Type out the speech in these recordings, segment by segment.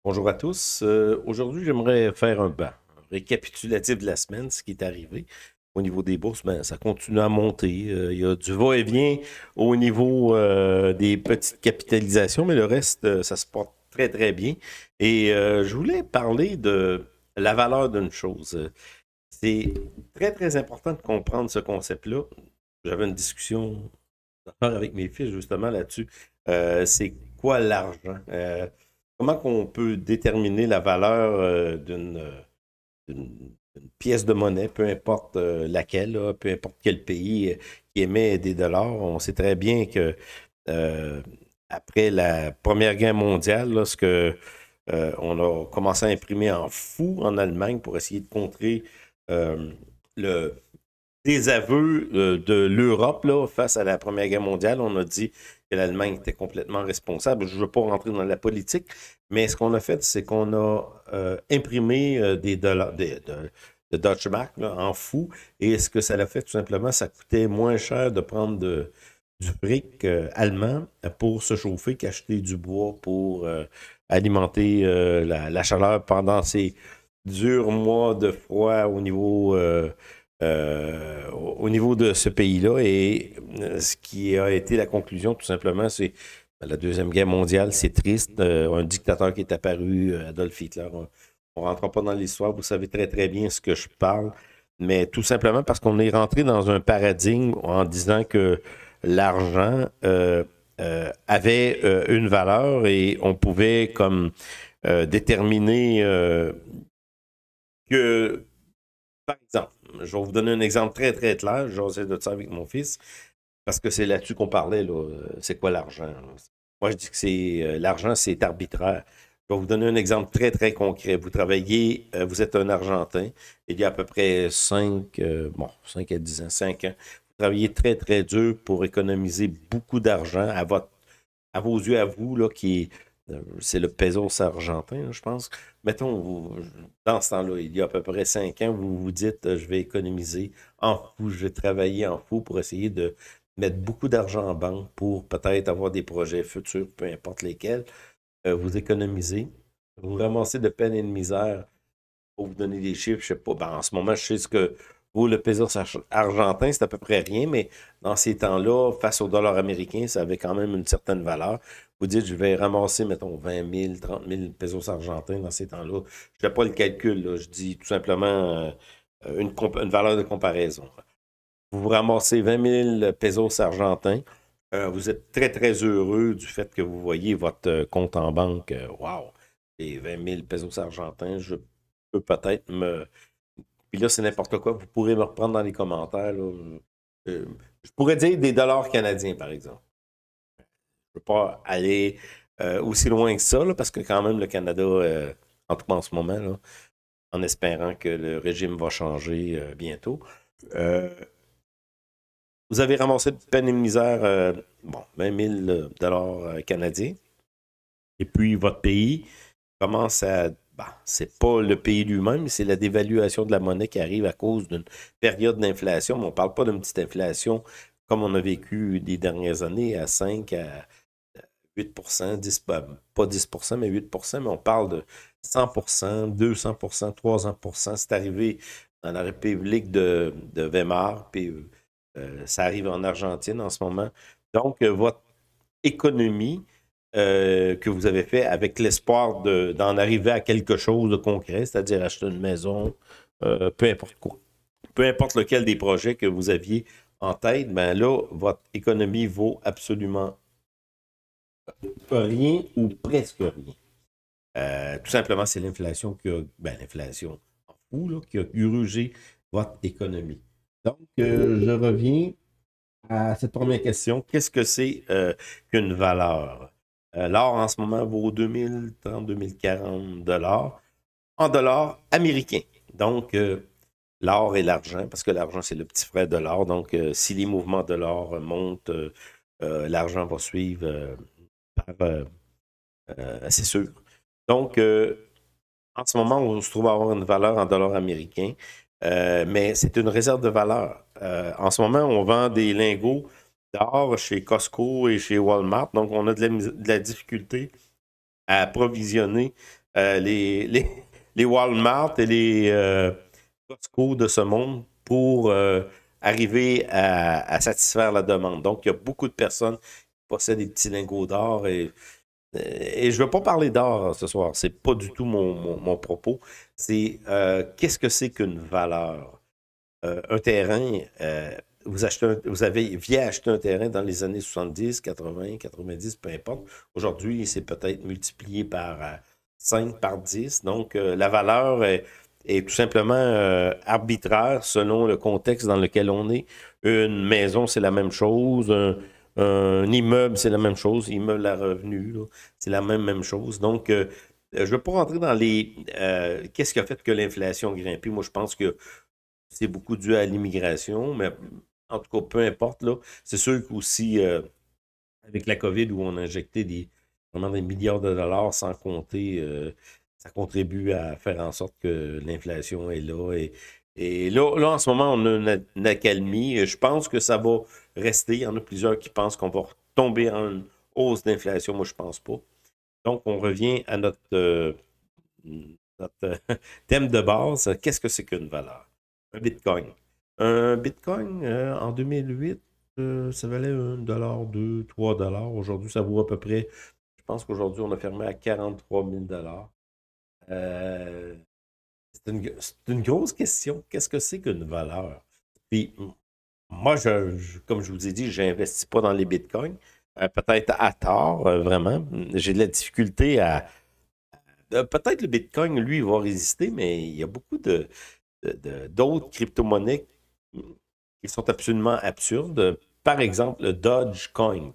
Bonjour à tous. Aujourd'hui, j'aimerais faire un récapitulatif de la semaine, ce qui est arrivé. Au niveau des bourses, ben, ça continue à monter. Il y a du va-et-vient au niveau des petites capitalisations, mais le reste, ça se porte très, très bien. Et je voulais parler de la valeur d'une chose. C'est très, très important de comprendre ce concept-là. J'avais une discussion avec mes fils justement là-dessus. C'est quoi l'argent? Comment qu'on peut déterminer la valeur d'une pièce de monnaie, peu importe laquelle, là, peu importe quel pays qui émet des dollars? On sait très bien que euh, après la Première Guerre mondiale, lorsque on a commencé à imprimer en fou en Allemagne pour essayer de contrer le désaveu de l'Europe là, face à la Première Guerre mondiale. On a dit que l'Allemagne était complètement responsable. Je ne veux pas rentrer dans la politique, mais ce qu'on a fait, c'est qu'on a imprimé des dollars, de Deutsche Mark là, en fou. Et ce que ça a fait, tout simplement, ça coûtait moins cher de prendre du brick allemand pour se chauffer qu'acheter du bois pour alimenter la chaleur pendant ces durs mois de froid au niveau de ce pays-là. Et ce qui a été la conclusion, tout simplement, c'est la Deuxième Guerre mondiale, c'est triste. Un dictateur qui est apparu, Adolf Hitler. On ne rentre pas dans l'histoire, vous savez très très bien ce que je parle, mais tout simplement parce qu'on est rentré dans un paradigme en disant que l'argent avait une valeur et on pouvait comme déterminer que, par exemple, je vais vous donner un exemple très, très clair. J'osais de ça avec mon fils, parce que c'est là-dessus qu'on parlait, là. C'est quoi l'argent, là? Moi, je dis que c'est l'argent, c'est arbitraire. Je vais vous donner un exemple très, très concret. Vous travaillez, vous êtes un Argentin, il y a à peu près 5 à 10 ans, 5 ans. Vous travaillez très, très dur pour économiser beaucoup d'argent à vos yeux, à vous, là, c'est le pesos argentin, là, je pense. Mettons, dans ce temps-là, il y a à peu près 5 ans, vous vous dites, je vais économiser en fou, je vais travailler en fou pour essayer de mettre beaucoup d'argent en banque pour peut-être avoir des projets futurs, peu importe lesquels. Vous économisez, vous ramassez de peine et de misère pour vous donner des chiffres, je sais pas. Ben, en ce moment, je sais ce que vaut le peso argentin, c'est à peu près rien, mais dans ces temps-là, face au dollar américain, ça avait quand même une certaine valeur. Vous dites, je vais ramasser, mettons, 20 000, 30 000 pesos argentins dans ces temps-là. Je ne fais pas le calcul, là. Je dis tout simplement une valeur de comparaison. Vous ramassez 20 000 pesos argentins. Vous êtes très, très heureux du fait que vous voyez votre compte en banque. Wow! Et 20 000 pesos argentins, je peux peut-être me. Puis là, c'est n'importe quoi. Vous pourrez me reprendre dans les commentaires, là. Je pourrais dire des dollars canadiens, par exemple. Je ne peux pas aller aussi loin que ça, là, parce que quand même, le Canada, en tout cas en ce moment, là, en espérant que le régime va changer bientôt. Euh, Vous avez ramassé de peine et de misère, 20 000 dollars canadiens. Et puis, votre pays commence à. Bah, c'est pas le pays lui-même, c'est la dévaluation de la monnaie qui arrive à cause d'une période d'inflation. Mais on ne parle pas d'une petite inflation comme on a vécu les dernières années à 5 à 8 10, pas 10 mais 8 mais on parle de 100 200 300. C'est arrivé dans la République de Weimar, puis ça arrive en Argentine en ce moment. Donc, votre économie que vous avez fait avec l'espoir d'en arriver à quelque chose de concret, c'est-à-dire acheter une maison, peu importe quoi, peu importe lequel des projets que vous aviez en tête, ben là, votre économie vaut absolument rien ou presque rien. Tout simplement, c'est l'inflation l'inflation en fou, là, qui a grugé votre économie. Donc, je reviens à cette première question. Qu'est-ce que c'est qu'une valeur? L'or en ce moment vaut 2030, 2040 dollars en dollars américains. Donc, l'or et l'argent, parce que l'argent, c'est le petit frère de l'or. Donc, si les mouvements de l'or montent, l'argent va suivre c'est sûr. Donc, en ce moment, on se trouve à avoir une valeur en dollars américains, mais c'est une réserve de valeur. En ce moment, on vend des lingots d'or chez Costco et chez Walmart, donc on a de la difficulté à approvisionner les Walmart et les Costco de ce monde pour arriver à satisfaire la demande. Donc, il y a beaucoup de personnes qui possèdent des petits lingots d'or et je ne veux pas parler d'or ce soir. C'est pas du tout mon propos. C'est qu'est-ce que c'est qu'une valeur? Un terrain, vous aviez acheté un terrain dans les années 70, 80, 90, peu importe. Aujourd'hui, c'est peut-être multiplié par 5, par 10. Donc, la valeur est tout simplement arbitraire selon le contexte dans lequel on est. Une maison, c'est la même chose. Un immeuble, c'est la même chose. Immeuble à revenu, c'est la même chose. Donc, je ne veux pas rentrer dans les... qu'est-ce qui a fait que l'inflation grimpe? Moi, je pense que c'est beaucoup dû à l'immigration, mais en tout cas, peu importe, là. C'est sûr qu'aussi, avec la COVID, où on a injecté vraiment des milliards de dollars sans compter, ça contribue à faire en sorte que l'inflation est là. Et là, en ce moment, on a une accalmie. Je pense que ça va rester. Il y en a plusieurs qui pensent qu'on va tomber en une hausse d'inflation. Moi, je pense pas. Donc, on revient à notre thème de base. Qu'est-ce que c'est qu'une valeur? Un Bitcoin. Un Bitcoin, en 2008, ça valait 1 $, 2, 3 $. Aujourd'hui, ça vaut à peu près, je pense qu'aujourd'hui, on a fermé à 43 000 $. Euh, c'est une grosse question. Qu'est-ce que c'est qu'une valeur? Puis, moi, comme je vous ai dit, je n'investis pas dans les bitcoins. Peut-être à tort, vraiment. J'ai de la difficulté à. Peut-être le bitcoin, lui, il va résister, mais il y a beaucoup d'autres crypto-monnaies qui sont absolument absurdes. Par exemple, le Dogecoin.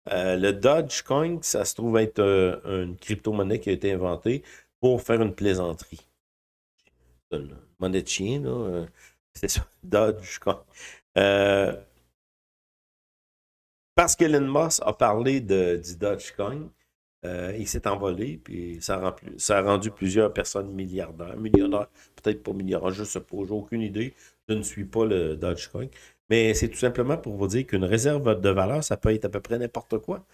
Le Dogecoin, ça se trouve être une crypto-monnaie qui a été inventée pour faire une plaisanterie. C'est une monnaie de chien, là. C'est ça, Dogecoin. Euh, Parce qu'Elon Musk a parlé du Dogecoin, il s'est envolé, puis ça a rendu plusieurs personnes millionnaires, peut-être pas millionnaires, je ne sais pas, j'ai aucune idée, je ne suis pas le Dogecoin, mais c'est tout simplement pour vous dire qu'une réserve de valeur, ça peut être à peu près n'importe quoi.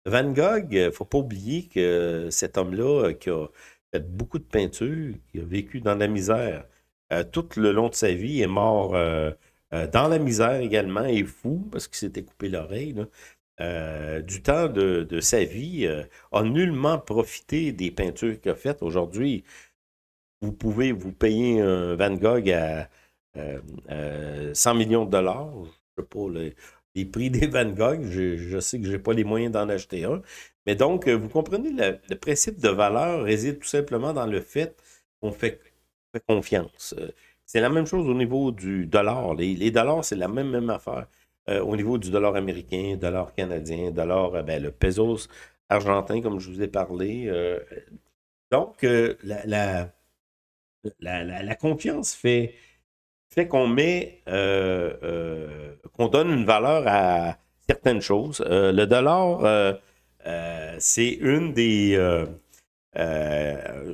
Van Gogh, il ne faut pas oublier que cet homme-là, qui a fait beaucoup de peinture, qui a vécu dans la misère tout le long de sa vie, est mort dans la misère également, est fou parce qu'il s'était coupé l'oreille, là. Du temps de sa vie, a nullement profité des peintures qu'il a faites. Aujourd'hui, vous pouvez vous payer un Van Gogh à 100 millions de dollars. Je ne sais pas les prix des Van Gogh. Je sais que je n'ai pas les moyens d'en acheter un. Mais donc, vous comprenez, le principe de valeur réside tout simplement dans le fait qu'on fait confiance. C'est la même chose au niveau du dollar. Les dollars, c'est la même affaire. Au niveau du dollar américain, dollar canadien, dollar, ben, le pesos argentin, comme je vous ai parlé. Donc, la confiance fait qu'on qu'on donne une valeur à certaines choses. Le dollar, c'est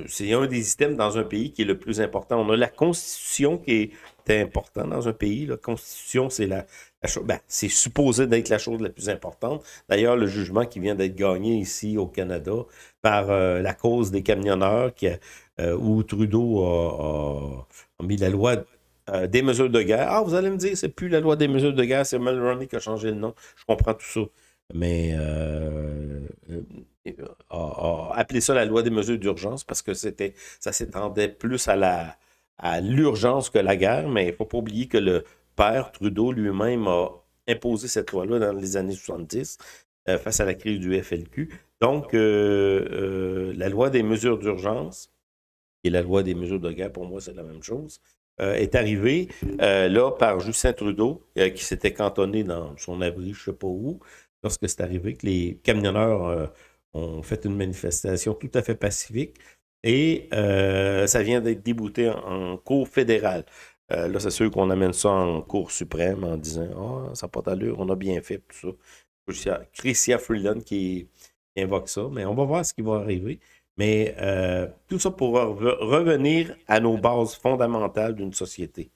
c'est un des items dans un pays qui est le plus important. On a la Constitution qui est importante dans un pays. La Constitution, c'est la chose, ben, c'est supposé d'être la chose la plus importante. D'ailleurs, le jugement qui vient d'être gagné ici au Canada par la cause des camionneurs, où Trudeau a mis la loi des mesures de guerre. Ah, vous allez me dire, c'est plus la loi des mesures de guerre, c'est Mulroney qui a changé le nom. Je comprends tout ça. Mais a appelé ça la loi des mesures d'urgence parce que ça s'étendait plus à l'urgence que la guerre, mais il ne faut pas oublier que le père Trudeau lui-même a imposé cette loi-là dans les années 70 face à la crise du FLQ. Donc, la loi des mesures d'urgence et la loi des mesures de guerre, pour moi, c'est la même chose, est arrivée là par Justin Trudeau, qui s'était cantonné dans son abri, je ne sais pas où, lorsque c'est arrivé que les camionneurs ont fait une manifestation tout à fait pacifique et ça vient d'être débouté en cour fédérale. Là, c'est sûr qu'on amène ça en cour suprême en disant « Ah, ça n'a pas d'allure, on a bien fait, tout ça. » Chrystia Freeland qui invoque ça, mais on va voir ce qui va arriver. Mais tout ça pour revenir à nos bases fondamentales d'une société.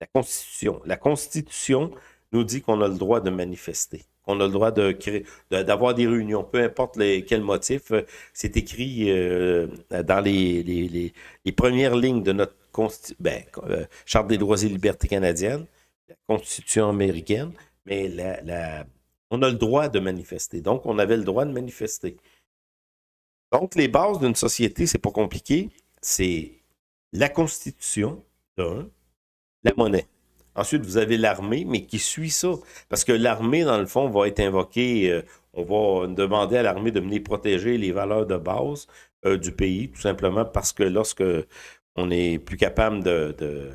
La Constitution. La Constitution nous dit qu'on a le droit de manifester, qu'on a le droit de créer, d'avoir des réunions, peu importe quel motif. C'est écrit dans les premières lignes de notre Charte des droits et libertés canadienne, la Constitution américaine, mais on a le droit de manifester. Donc, on avait le droit de manifester. Donc, les bases d'une société, c'est pas compliqué. C'est la Constitution, d'un, la monnaie. Ensuite, vous avez l'armée, mais qui suit ça. Parce que l'armée, dans le fond, va être invoquée. On va demander à l'armée de venir protéger les valeurs de base du pays, tout simplement parce que lorsque on n'est plus capable de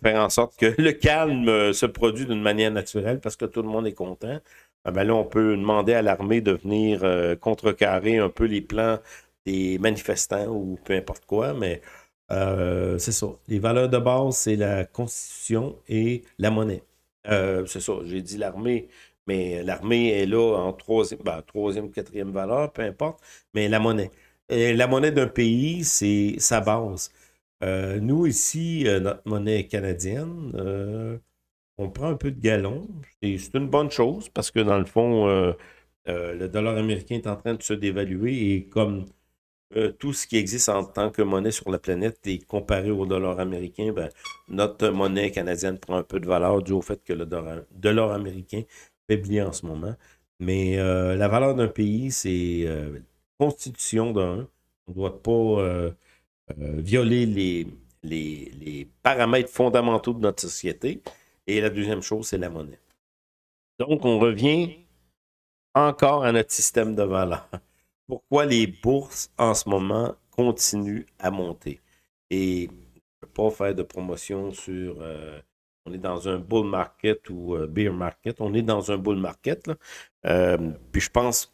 faire en sorte que le calme se produit d'une manière naturelle parce que tout le monde est content, ben là, on peut demander à l'armée de venir contrecarrer un peu les plans des manifestants ou peu importe quoi, mais c'est ça. Les valeurs de base, c'est la Constitution et la monnaie. C'est ça, j'ai dit l'armée, mais l'armée est là en troisième, quatrième valeur, peu importe, mais la monnaie. Et la monnaie d'un pays, c'est sa base. Nous, ici, notre monnaie canadienne, on prend un peu de galon. C'est une bonne chose parce que dans le fond, le dollar américain est en train de se dévaluer et comme tout ce qui existe en tant que monnaie sur la planète est comparé au dollar américain, ben, notre monnaie canadienne prend un peu de valeur dû au fait que le dollar américain faiblit en ce moment. Mais la valeur d'un pays, c'est constitution d'un. On ne doit pas violer les paramètres fondamentaux de notre société. Et la deuxième chose, c'est la monnaie. Donc, on revient encore à notre système de valeur. Pourquoi les bourses en ce moment continuent à monter? Et je ne peux pas faire de promotion sur on est dans un bull market ou bear market. On est dans un bull market. Là. Puis je pense,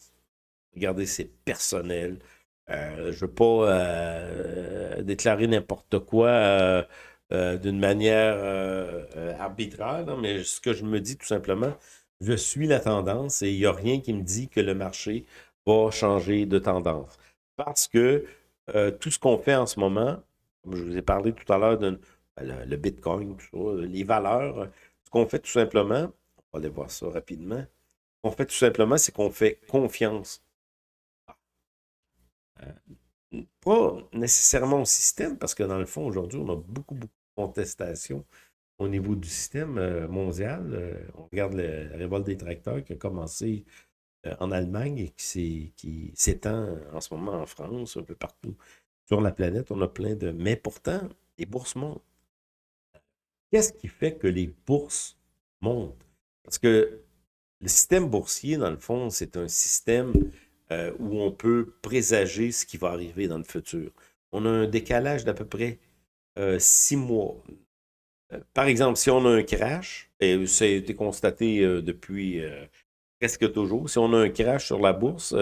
regardez, c'est personnel. Je ne veux pas déclarer n'importe quoi d'une manière arbitraire, non, mais ce que je me dis tout simplement, je suis la tendance et il n'y a rien qui me dit que le marché va changer de tendance. Parce que tout ce qu'on fait en ce moment, comme je vous ai parlé tout à l'heure de le Bitcoin, tout ça, les valeurs, ce qu'on fait tout simplement, on va aller voir ça rapidement, ce qu'on fait tout simplement, c'est qu'on fait confiance. Pas nécessairement au système, parce que dans le fond, aujourd'hui, on a beaucoup, beaucoup de contestations au niveau du système mondial. On regarde la révolte des tracteurs qui a commencé en Allemagne et qui s'étend en ce moment en France, un peu partout sur la planète. On a plein de... Mais pourtant, les bourses montent. Qu'est-ce qui fait que les bourses montent? Parce que le système boursier, dans le fond, c'est un système où on peut présager ce qui va arriver dans le futur. On a un décalage d'à peu près 6 mois. Par exemple, si on a un crash, et ça a été constaté depuis presque toujours, si on a un crash sur la bourse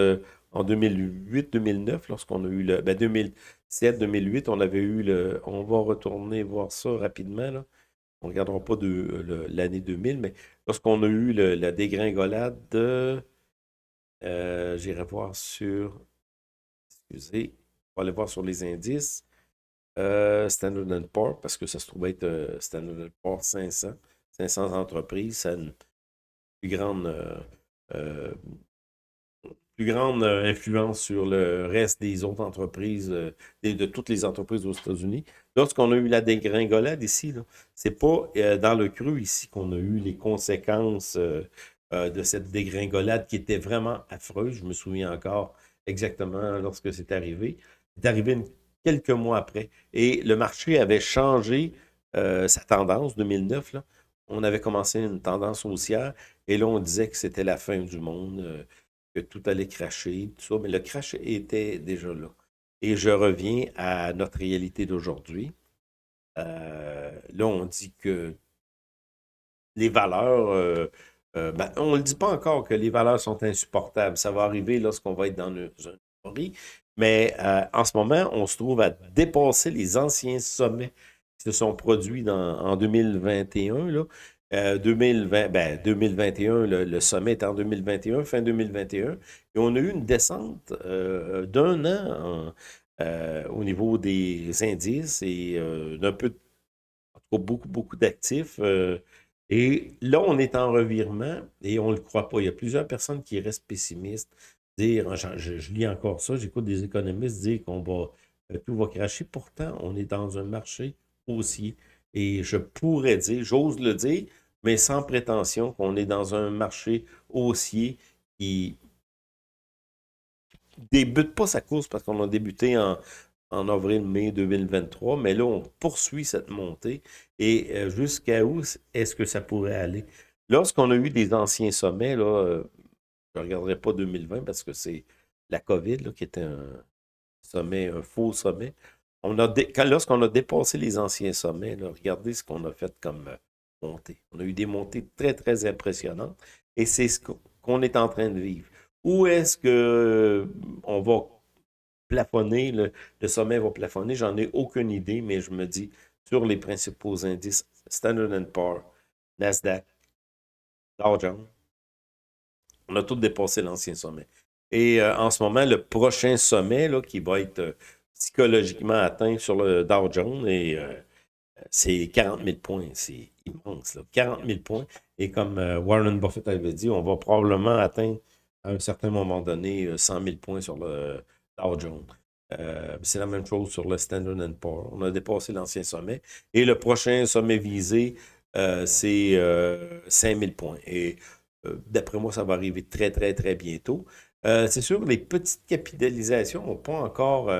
en 2008-2009, lorsqu'on a eu le... Ben 2007-2008, on avait eu le... On va retourner voir ça rapidement, là. On ne regardera pas l'année 2000, mais lorsqu'on a eu la dégringolade de... j'irai voir sur... Excusez, on va aller voir sur les indices. Standard & Poor's, parce que ça se trouve être Standard & Poor's 500. 500 entreprises, ça a une plus grande, euh, influence sur le reste des autres entreprises, de toutes les entreprises aux États-Unis. Lorsqu'on a eu la dégringolade ici, c'est pas dans le creux ici qu'on a eu les conséquences de cette dégringolade qui était vraiment affreuse. Je me souviens encore exactement lorsque c'est arrivé. C'est arrivé quelques mois après. Et le marché avait changé sa tendance, 2009. Là. On avait commencé une tendance haussière et là, on disait que c'était la fin du monde, que tout allait cracher, tout ça. Mais le crash était déjà là. Et je reviens à notre réalité d'aujourd'hui. Là, on dit que les valeurs, ben, on ne le dit pas encore que les valeurs sont insupportables. Ça va arriver lorsqu'on va être dans un euphorie. Mais en ce moment, on se trouve à dépasser les anciens sommets qui se sont produits en 2021. Là. 2020, ben, 2021, le sommet est en 2021, fin 2021. Et on a eu une descente d'un an au niveau des indices et d'un peu, en tout cas, beaucoup, beaucoup d'actifs. Et là, on est en revirement et on ne le croit pas. Il y a plusieurs personnes qui restent pessimistes, dire, je lis encore ça, j'écoute des économistes dire qu'on va, tout va cracher. Pourtant, on est dans un marché haussier. Et je pourrais dire, j'ose le dire, mais sans prétention, qu'on est dans un marché haussier qui débute pas sa course parce qu'on a débuté en avril-mai 2023, mais là, on poursuit cette montée. Et jusqu'à où est-ce que ça pourrait aller? Lorsqu'on a eu des anciens sommets, là, je ne regarderai pas 2020 parce que c'est la COVID là, qui était un sommet, un faux sommet. Lorsqu'on a dépassé les anciens sommets, là, regardez ce qu'on a fait comme montée. On a eu des montées très, très impressionnantes et c'est ce qu'on est en train de vivre. Où est-ce que on va plafonner, le sommet va plafonner? J'en ai aucune idée, mais je me dis, sur les principaux indices, Standard & Poor's, Nasdaq, Dow Jones, on a tous dépassé l'ancien sommet. Et en ce moment, le prochain sommet là, qui va être psychologiquement atteint sur le Dow Jones, et c'est 40 000 points. C'est immense, là. 40 000 points. Et comme Warren Buffett avait dit, on va probablement atteindre à un certain moment donné 100 000 points sur le Dow Jones. C'est la même chose sur le Standard & Poor's. On a dépassé l'ancien sommet. Et le prochain sommet visé, c'est 5 000 points. Et d'après moi, ça va arriver très, très, très bientôt. C'est sûr, les petites capitalisations n'ont pas encore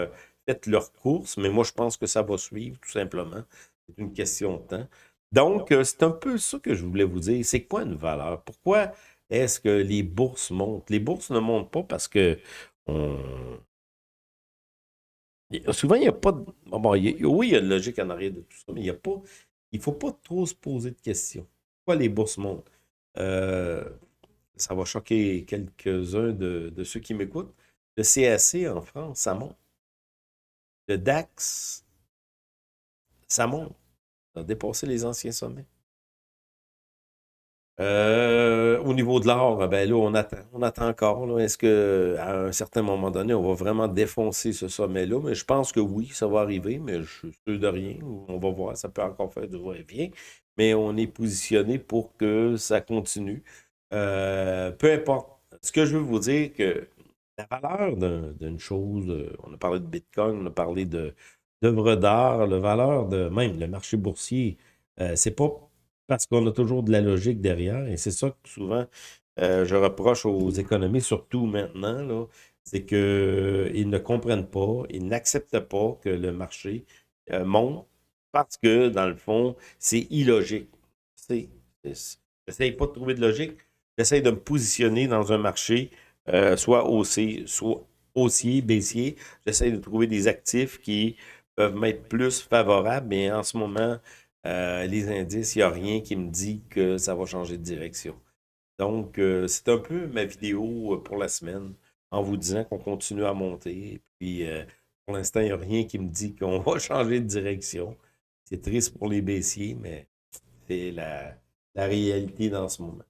fait leur course, mais moi, je pense que ça va suivre, tout simplement. C'est une question de temps. Donc, c'est un peu ça que je voulais vous dire. C'est quoi une valeur? Pourquoi est-ce que les bourses montent? Les bourses ne montent pas parce que on... souvent, il n'y a pas de... Bon, oui, il y a une logique en arrière de tout ça, mais il n'y a pas... Il ne faut pas trop se poser de questions. Pourquoi les bourses montent? Euh, Ça va choquer quelques-uns de ceux qui m'écoutent. Le CAC en France, ça monte. Le DAX, ça monte. Ça a dépassé les anciens sommets. Au niveau de l'or, ben là, on attend encore. Là. Est-ce qu'à un certain moment donné, on va vraiment défoncer ce sommet-là? Mais je pense que oui, ça va arriver, mais je suis sûr de rien. On va voir, ça peut encore faire du va-et-vient. Mais on est positionné pour que ça continue. Peu importe. Ce que je veux vous dire, que la valeur d'une chose, on a parlé de Bitcoin, on a parlé d'œuvres d'art, la valeur de même le marché boursier, c'est pas parce qu'on a toujours de la logique derrière, et c'est ça que souvent je reproche aux économistes, surtout maintenant, là, c'est qu'ils ne comprennent pas, ils n'acceptent pas que le marché monte parce que, dans le fond, c'est illogique. C'est, J'essaye pas de trouver de logique, j'essaie de me positionner dans un marché soit haussier, soit haussier, baissier. J'essaie de trouver des actifs qui peuvent m'être plus favorables, mais en ce moment, les indices, il n'y a rien qui me dit que ça va changer de direction. Donc, c'est un peu ma vidéo pour la semaine, en vous disant qu'on continue à monter. Puis, pour l'instant, il n'y a rien qui me dit qu'on va changer de direction. C'est triste pour les baissiers, mais c'est la réalité dans ce moment.